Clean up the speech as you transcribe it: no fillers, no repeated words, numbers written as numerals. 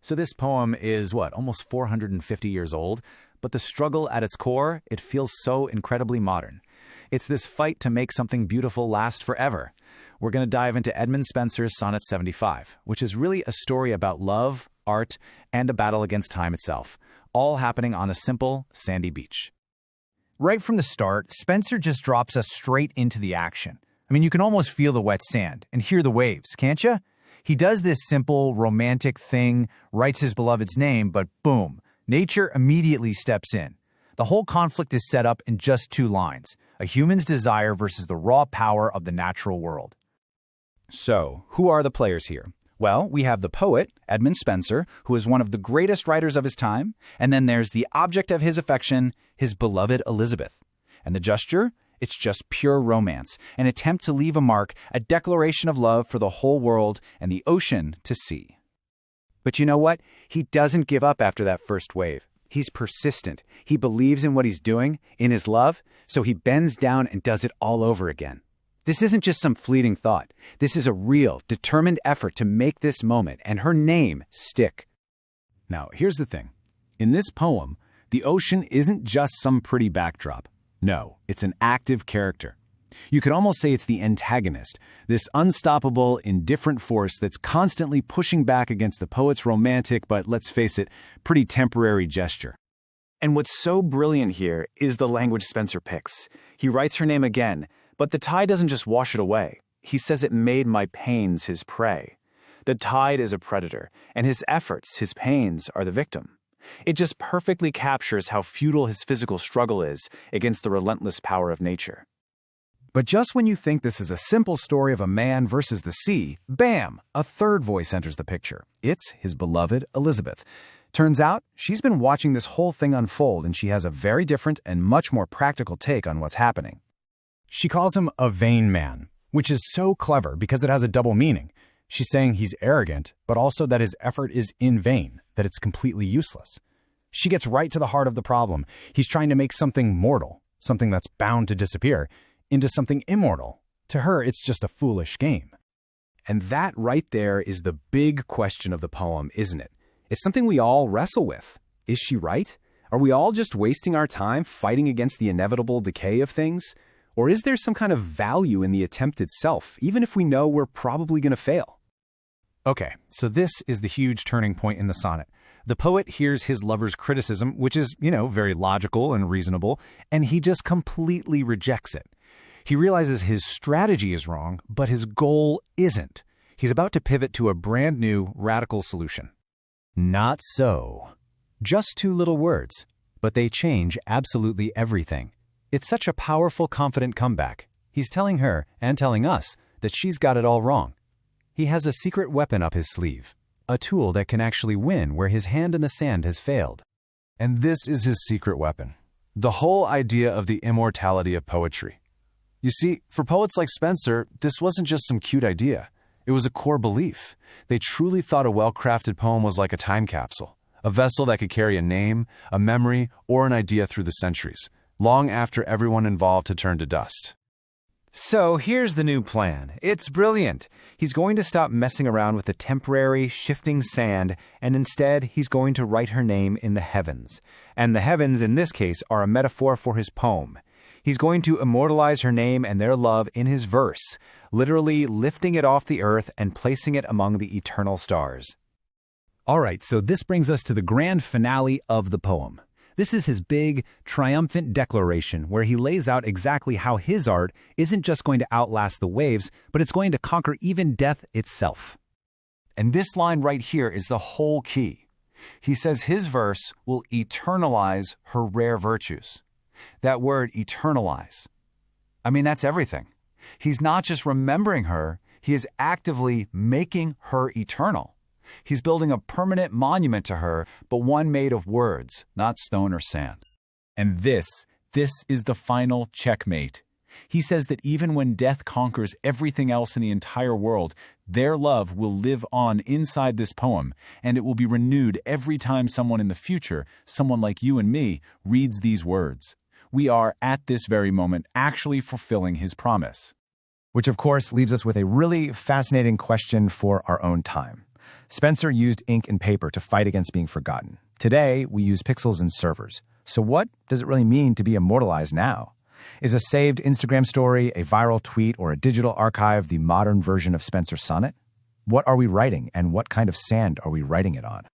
So this poem is, almost 450 years old, but the struggle at its core, it feels so incredibly modern. It's this fight to make something beautiful last forever. We're going to dive into Edmund Spenser's Sonnet 75, which is really a story about love, art, and a battle against time itself, all happening on a simple, sandy beach. Right from the start, Spenser just drops us straight into the action. I mean, you can almost feel the wet sand and hear the waves, can't you? He does this simple, romantic thing, writes his beloved's name, but boom, nature immediately steps in. The whole conflict is set up in just 2 lines, a human's desire versus the raw power of the natural world. So, who are the players here? Well, we have the poet, Edmund Spenser, who is one of the greatest writers of his time, and then there's the object of his affection, his beloved Elizabeth. And the gesture? It's just pure romance, an attempt to leave a mark, a declaration of love for the whole world and the ocean to see. But you know what? He doesn't give up after that first wave. He's persistent. He believes in what he's doing, in his love, so he bends down and does it all over again. This isn't just some fleeting thought. This is a real, determined effort to make this moment and her name stick. Now, here's the thing. In this poem, the ocean isn't just some pretty backdrop. No, it's an active character. You could almost say it's the antagonist, this unstoppable, indifferent force that's constantly pushing back against the poet's romantic, but let's face it, pretty temporary gesture. And what's so brilliant here is the language Spenser picks. He writes her name again, but the tide doesn't just wash it away. He says it made my pains his prey. The tide is a predator, and his efforts, his pains, are the victim. It just perfectly captures how futile his physical struggle is against the relentless power of nature. But just when you think this is a simple story of a man versus the sea, bam, a third voice enters the picture. It's his beloved Elizabeth. Turns out, she's been watching this whole thing unfold, and she has a very different and much more practical take on what's happening. She calls him a vain man, which is so clever because it has a double meaning. She's saying he's arrogant, but also that his effort is in vain, that it's completely useless. She gets right to the heart of the problem. He's trying to make something mortal, something that's bound to disappear, into something immortal. To her, it's just a foolish game. And that right there is the big question of the poem, isn't it? It's something we all wrestle with. Is she right? Are we all just wasting our time fighting against the inevitable decay of things? Or is there some kind of value in the attempt itself, even if we know we're probably going to fail? Okay, so this is the huge turning point in the sonnet. The poet hears his lover's criticism, which is, very logical and reasonable, and he just completely rejects it. He realizes his strategy is wrong, but his goal isn't. He's about to pivot to a brand new, radical solution. Not so. Just 2 little words, but they change absolutely everything. It's such a powerful, confident comeback. He's telling her, and telling us, that she's got it all wrong. He has a secret weapon up his sleeve, a tool that can actually win where his hand in the sand has failed. And this is his secret weapon, the whole idea of the immortality of poetry. You see, for poets like Spenser, this wasn't just some cute idea. It was a core belief. They truly thought a well-crafted poem was like a time capsule, a vessel that could carry a name, a memory, or an idea through the centuries, long after everyone involved had turned to dust. So here's the new plan. It's brilliant. He's going to stop messing around with the temporary, shifting sand, and instead he's going to write her name in the heavens. And the heavens, in this case, are a metaphor for his poem. He's going to immortalize her name and their love in his verse, literally lifting it off the earth and placing it among the eternal stars. All right, so this brings us to the grand finale of the poem. This is his big, triumphant declaration where he lays out exactly how his art isn't just going to outlast the waves, but it's going to conquer even death itself. And this line right here is the whole key. He says his verse will eternalize her rare virtues. That word, eternalize. I mean, that's everything. He's not just remembering her, he is actively making her eternal. He's building a permanent monument to her, but one made of words, not stone or sand. And this is the final checkmate. He says that even when death conquers everything else in the entire world, their love will live on inside this poem, and it will be renewed every time someone in the future, someone like you and me, reads these words. We are, at this very moment, actually fulfilling his promise. Which, of course, leaves us with a really fascinating question for our own time. Spenser used ink and paper to fight against being forgotten. Today, we use pixels and servers. So what does it really mean to be immortalized now? Is a saved Instagram story, a viral tweet, or a digital archive the modern version of Spenser's sonnet? What are we writing, and what kind of sand are we writing it on?